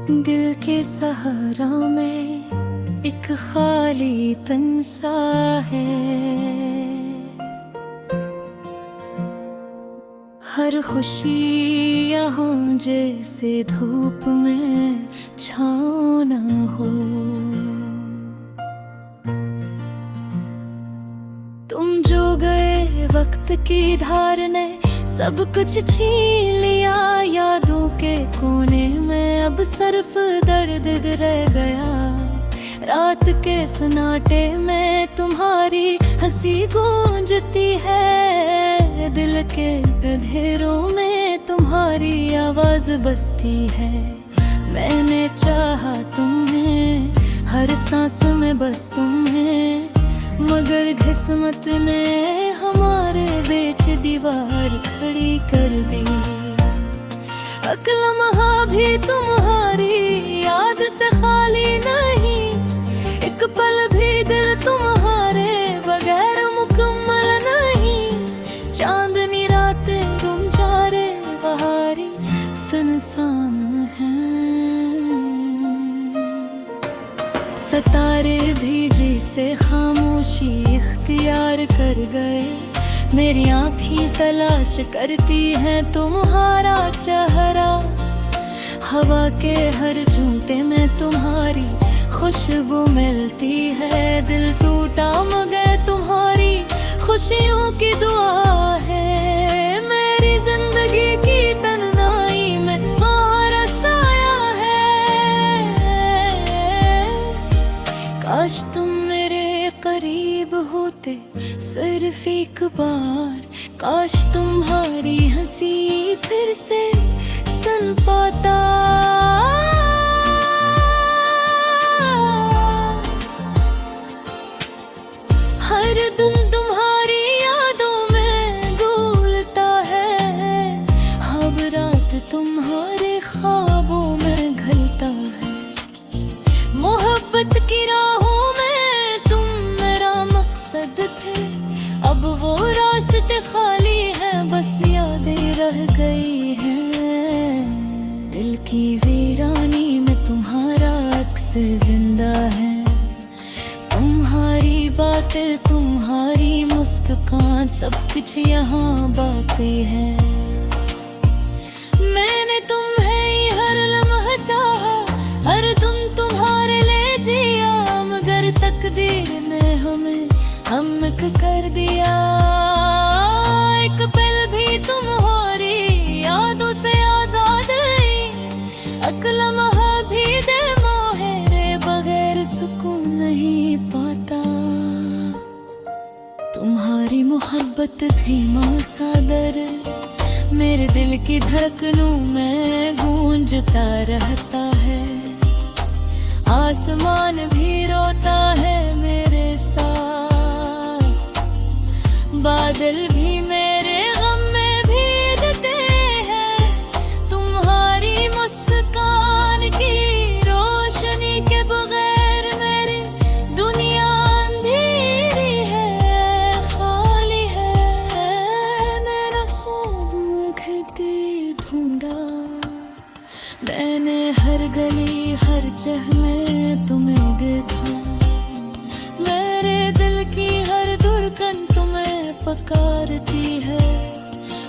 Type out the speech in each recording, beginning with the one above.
दिल के सहारा में एक खालीपन सा है। हर खुशी यहाँ जैसे धूप में छाँव ना हो। तुम जो गए वक्त की धार ने सब कुछ छीन लिया। यादों के कोने में अब सिर्फ दर्द रह गया। रात के सन्नाटे में तुम्हारी हंसी गूंजती है। दिल के गधेरों में तुम्हारी आवाज बजती है। मैंने चाहा तुम्हें, हर सांस में बस तुम्हें, मगर किस्मत ने हमारे बीच दीवार खड़ी कर दी। अक्ल लम्हा भी तुम्हारी याद से खाली नहीं। एक पल भी दिल तुम्हारे बगैर मुकम्मल नहीं। चांदनी रातें तुम जारे बहारी सुनसान हैं। सितारे भी जिसे खामोशी इख्तियार कर गए। मेरी आँखें तलाश करती हैं तुम्हारा चेहरा। हवा के हर झूंटे में तुम्हारी खुशबू मिलती है। दिल टूटा मगर तुम्हारी खुशियों की दुआ है। मेरी जिंदगी की तन्हाई में तुम्हारा साया है। काश तुम मेरे करीब होते सिर्फ एक बार। काश तुम्हारी हंसी फिर से सुन पाता। हर दिन तुम्हारी यादों में डूबता है। अब रात तुम्हारे ख्वाबों में घलता है। मोहब्बत की राहों में तुम मेरा मकसद थे। अब वो रास्ते खाली हैं, बस यादें रह गई हैं। दिल की वीरानी में तुम्हारा अक्स जिंदा है। तुम्हारी बातें, तुम्हारी मुस्कान, सब कुछ यहाँ बाकी है। मैंने तुम्हें हर लम्हा चाहा, हर तुम तुम्हारे ले जिया। मगर तकदीर ने हमें हमक कर दिया। एक पल भी तुम्हारी यादों से आजाद नहीं। अक्ल लम्हा भी दे मोहरे बगैर सुकून नहीं पाता। तुम्हारी मोहब्बत थी मौसादर, मेरे दिल की धड़कनों में गूंजता रहता है। आसमान भी रोता है मेरे साथ। बादल भी मेरे गम में भीगते हैं। तुम्हारी मुस्कान की रोशनी के बगैर मेरी दुनिया अंधेरी है, खाली है। मेरा ख्वाब मुझे ढूंढा मैंने, हर गली हर जगह में तुम्हें देखा। मेरे दिल की हर धड़कन तुम्हें पुकारती है।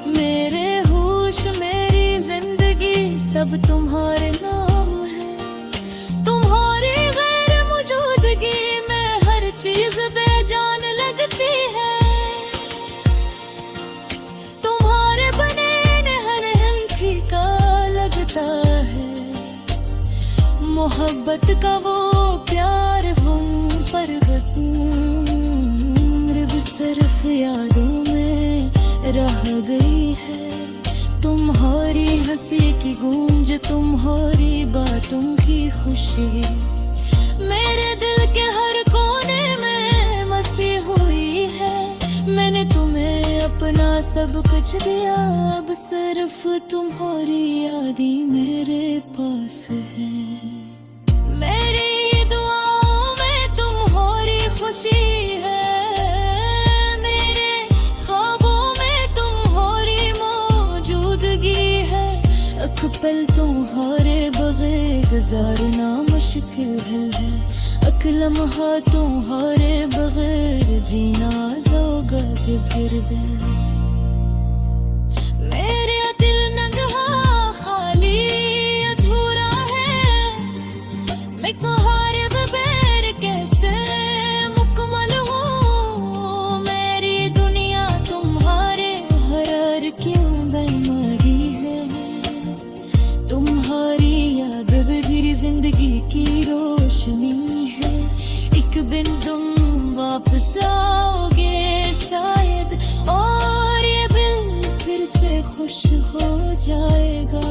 मेरे होश, मेरी जिंदगी सब तुम्हारे नाम है। तुम्हारी गैर मौजूदगी में हर चीज बेजान लगती है। तुम्हारे बने हर हिम फीका लगता है। मोहब्बत का वो प्यार हम पर सिर्फ यादों में रह गई है। तुम्हारी हंसी की गूंज, तुम्हारी बातों की खुशी मेरे दिल के हर कोने में बसी हुई है। मैंने तुम्हें अपना सब कुछ दिया, अब सिर्फ तुम्हारी याद ही मेरे पास है। मेरी दुआओं में तुम्हारी खुशी है। मेरे ख्वाबों में तुम्हारी मौजूदगी है। एक पल तुम्हारे बगैर गुजारना मुश्किल है, एक लम्हा तुम्हारे बगैर जीना ज़ोगा जिगर बे। मेरा दिल नंगा खाली अधूरा है, मैं तुम्हारे बगैर कैसे मुकम्मल हूँ। मेरी दुनिया तुम्हारे हर क्यों बेमारी है, तुम्हारी याद मेरी जिंदगी की रोशनी है। एक दिन तुम वापस आओगे शायद, और ये दिल फिर से खुश हो जाएगा।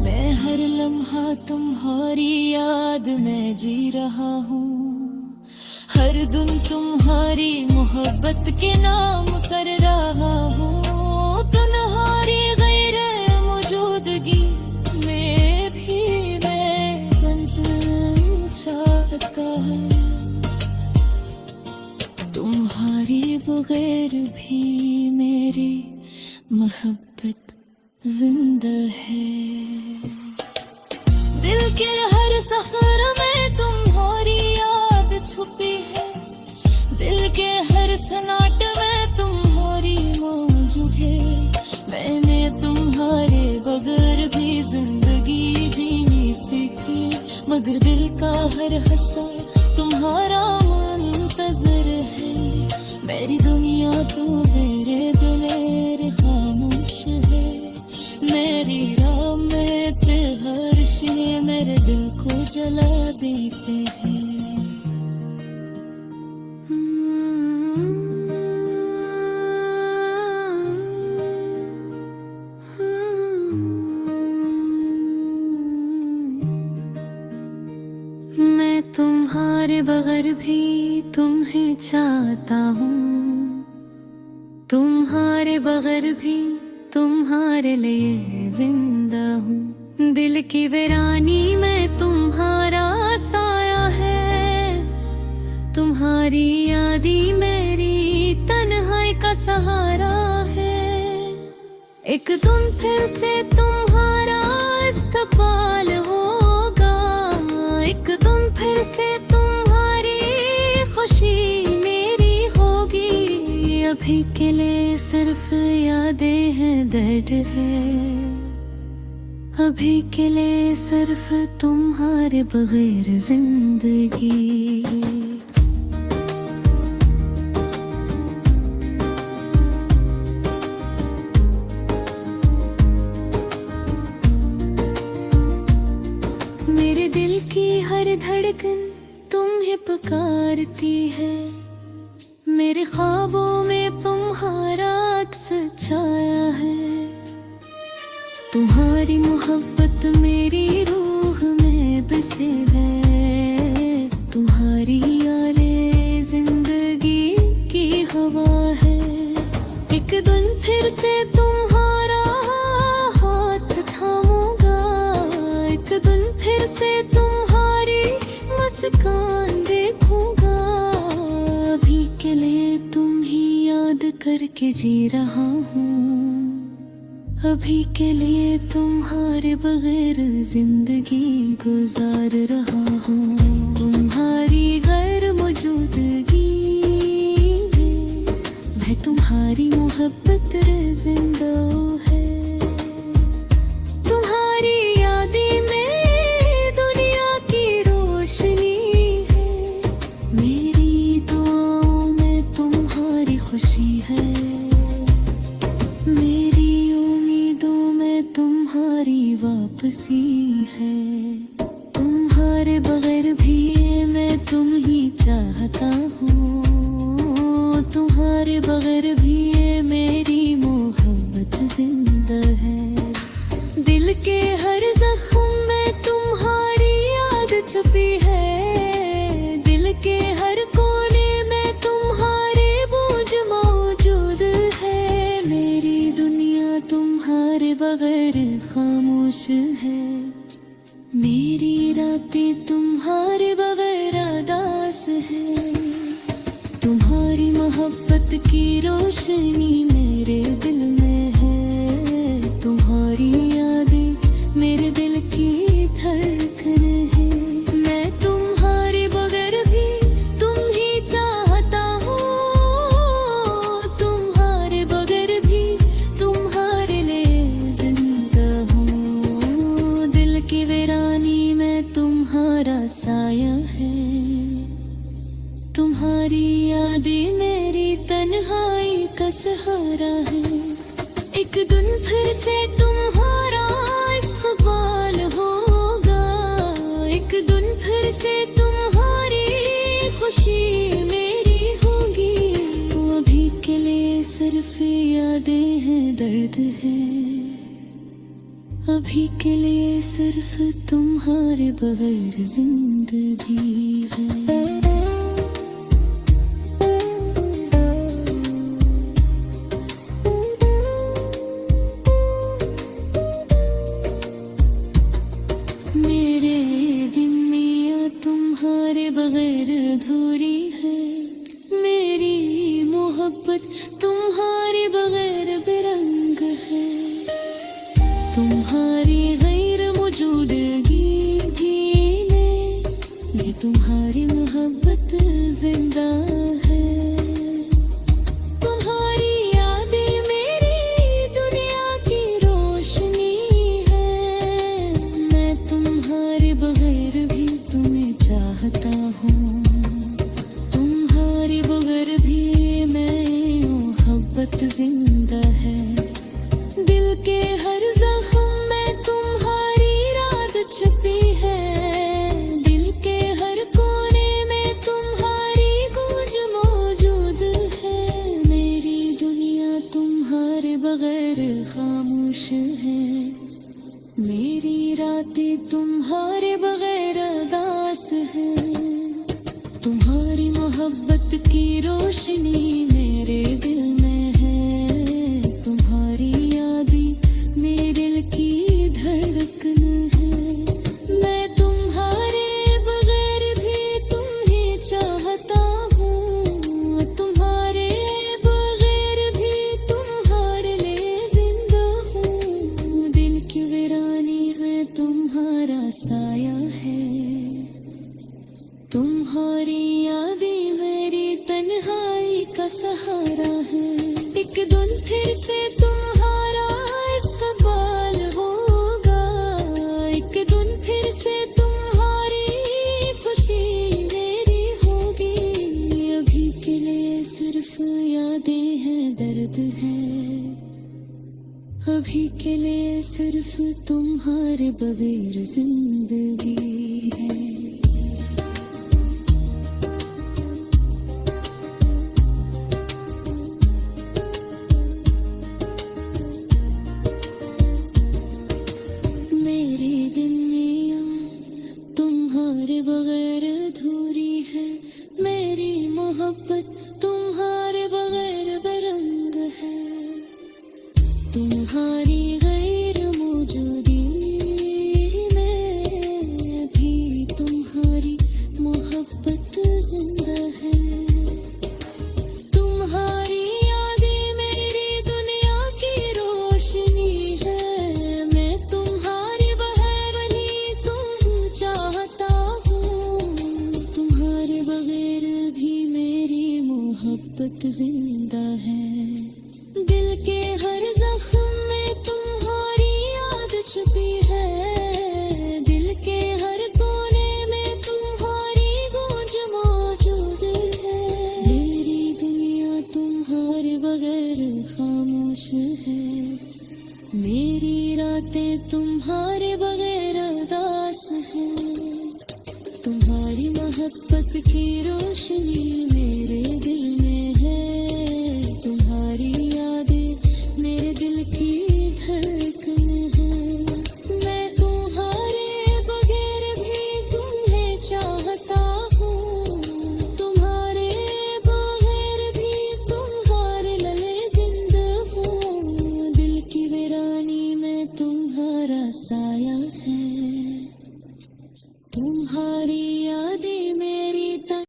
मैं हर लम्हा तुम्हारी याद में जी रहा हूँ, हर दिन तुम्हारी मोहब्बत के नाम कर रहा हूँ। तुम्हारी गैर मौजूदगी में भी मैं बन चाहता है, तुम्हारी बगैर भी मेरी मोहब्बत जिंदा है। दिल के हर सफर में तुम्हारी याद छुपी है, दिल के हर सन्नाटे में तुम्हारी मौजूद है। मैंने तुम्हारे बगैर भी जिंदगी जीनी सीखी, मगर दिल का हर हंसा तुम्हारा मुंतजर है। मेरी दुनिया तो मेरे दिलेर खामोश है, मेरी राह में पे हर शे मेरे दिल को जला देते हैं। मैं तुम्हारे बगैर भी तुम्हें चाहता हूँ, तुम्हारे बगैर भी तुम्हारे लिए जिंदा हूँ। दिल की वीरानी में तुम्हारा साया है, तुम्हारी यादी मेरी तन्हाई का सहारा है। एक दिन फिर से तुम्हारा इस्तकबाल होगा, एक दिन फिर से तुम्हारी खुशी मेरी होगी। अभी के लिए सिर्फ यादें हैं, दर्द है, अभी के लिए सिर्फ तुम्हारे बगैर जिंदगी। मेरे दिल की हर धड़कन तुम्हें पुकारती है, मेरे ख्वाबों में तुम्हारा अक्स छाया है। तुम्हारी मोहब्बत मेरी रूह में बसे है, तुम्हारी यादें जिंदगी की हवा है। एक दिन फिर से तुम्हारा हाथ थामूंगा, एक दिन फिर से तुम्हारी मुस्कान देखूंगा। अभी के लिए तुम ही याद करके जी रहा हूँ, अभी के लिए तुम्हारे बगैर जिंदगी गुजार रहा हूँ। तुम्हारी गैर मौजूदगी में मैं तुम्हारी मोहब्बत जिंदा है, तुम्हारी यादें में दुनिया की रोशनी है। मेरी दुआओं में तुम्हारी खुशी है, मेरी उम्मीदों में तुम्हारी वापसी है। तुम्हारे बगैर भी मैं तुम ही चाहता हूँ, तुम्हारे बगैर भी मेरी मोहब्बत जिंदा है। दिल के हर जख्म में तुम्हारी याद छुपी है, दिल के हर कोने में तुम्हारे बूझ मौजूद है। मेरी दुनिया तुम्हारे बगैर खामोश है, मेरी रातें तुम्हारे बगैर अदास है। तुम्हारी मोहब्बत की रोशनी मेरे दिल में है, तुम्हारी साया है। तुम्हारी यादें मेरी तन्हाई का सहारा है। एक दिन फिर से तुम्हारा इस्तकबाल होगा, एक दिन फिर से तुम्हारी खुशी मेरी होगी। वो अभी के लिए सिर्फ यादें हैं, दर्द है। अभी के लिए सिर्फ तुम्हारे बगैर जिंदगी है। मेरे दिन मियाँ तुम्हारे बगैर अधूरी है। मेरी मोहब्बत तुम्हारे बगैर बेरंग है। तुम्हारी गैर मौजूदगी भी में तुम्हारी मोहब्बत जिंदा है। तुम्हारी यादें मेरी दुनिया की रोशनी है। मैं तुम्हारे बगैर भी तुम्हें चाहता हूँ। तुम्हारे बगैर भी मैं मोहब्बत जिंदा है। दिल के हर जख्म में तुम्हारी याद छुपी है। दिल के हर कोने में तुम्हारी गूंज मौजूद है। मेरी दुनिया तुम्हारे बगैर खामोश है। मेरी रातें तुम्हारे बगैर उदास है। तुम्हारी मोहब्बत की रोशनी मेरे दिल में है। तुम्हारी यादें मेरे दिल की धड़कन है। मैं तुम्हारे बगैर भी तुम्हें चाहता हूँ। तुम्हारे बगैर भी तुम्हारे लिए जिंदा हूँ। दिल की वीरानी में तुम्हारा साया है। तुम्हारी यादें मेरी तन्हाई का सहारा है। एक दिन फिर से तुम्हारा इस्तकबाल होगा, एक दिन फिर से तुम्हारी खुशी मेरी होगी। अभी के लिए सिर्फ यादें हैं, दर्द है। अभी के लिए सिर्फ तुम्हारे बगैर जिंदगी है। तुम्हारे बगैर अधूरी है। मेरी मोहब्बत तुम्हारे बगैर बेरंग है। तुम्हारी गैर मौजूदगी में भी तुम्हारी मोहब्बत जिंदा है। तुम्हारी यादें मेरी दुनिया की रोशनी है। मैं तुम्हारे बगैर ही तुम चाहता हूँ। तुम्हारे बगैर भी मेरी मोहब्बत जिंदा है। दिल के हर जख्म में तुम्हारी याद छुपी है। दिल के हर कोने में तुम्हारी गूंज मौजूद है। मेरी दुनिया तुम्हारे बगैर खामोश है। मेरी रातें तुम्हारे बगैर उदास है। तुम्हारी मोहब्बत की रोशनी मेरे दिल में है। तुम्हारी यादें मेरे दिल की धड़कन है। मैं तुम्हारे बगैर भी तुम्हें चाहता हूँ। तुम्हारे बगैर भी तुम्हारे लिए जिंदा हूँ। दिल की वीरानी में तुम्हारा साया है। तुम्हारी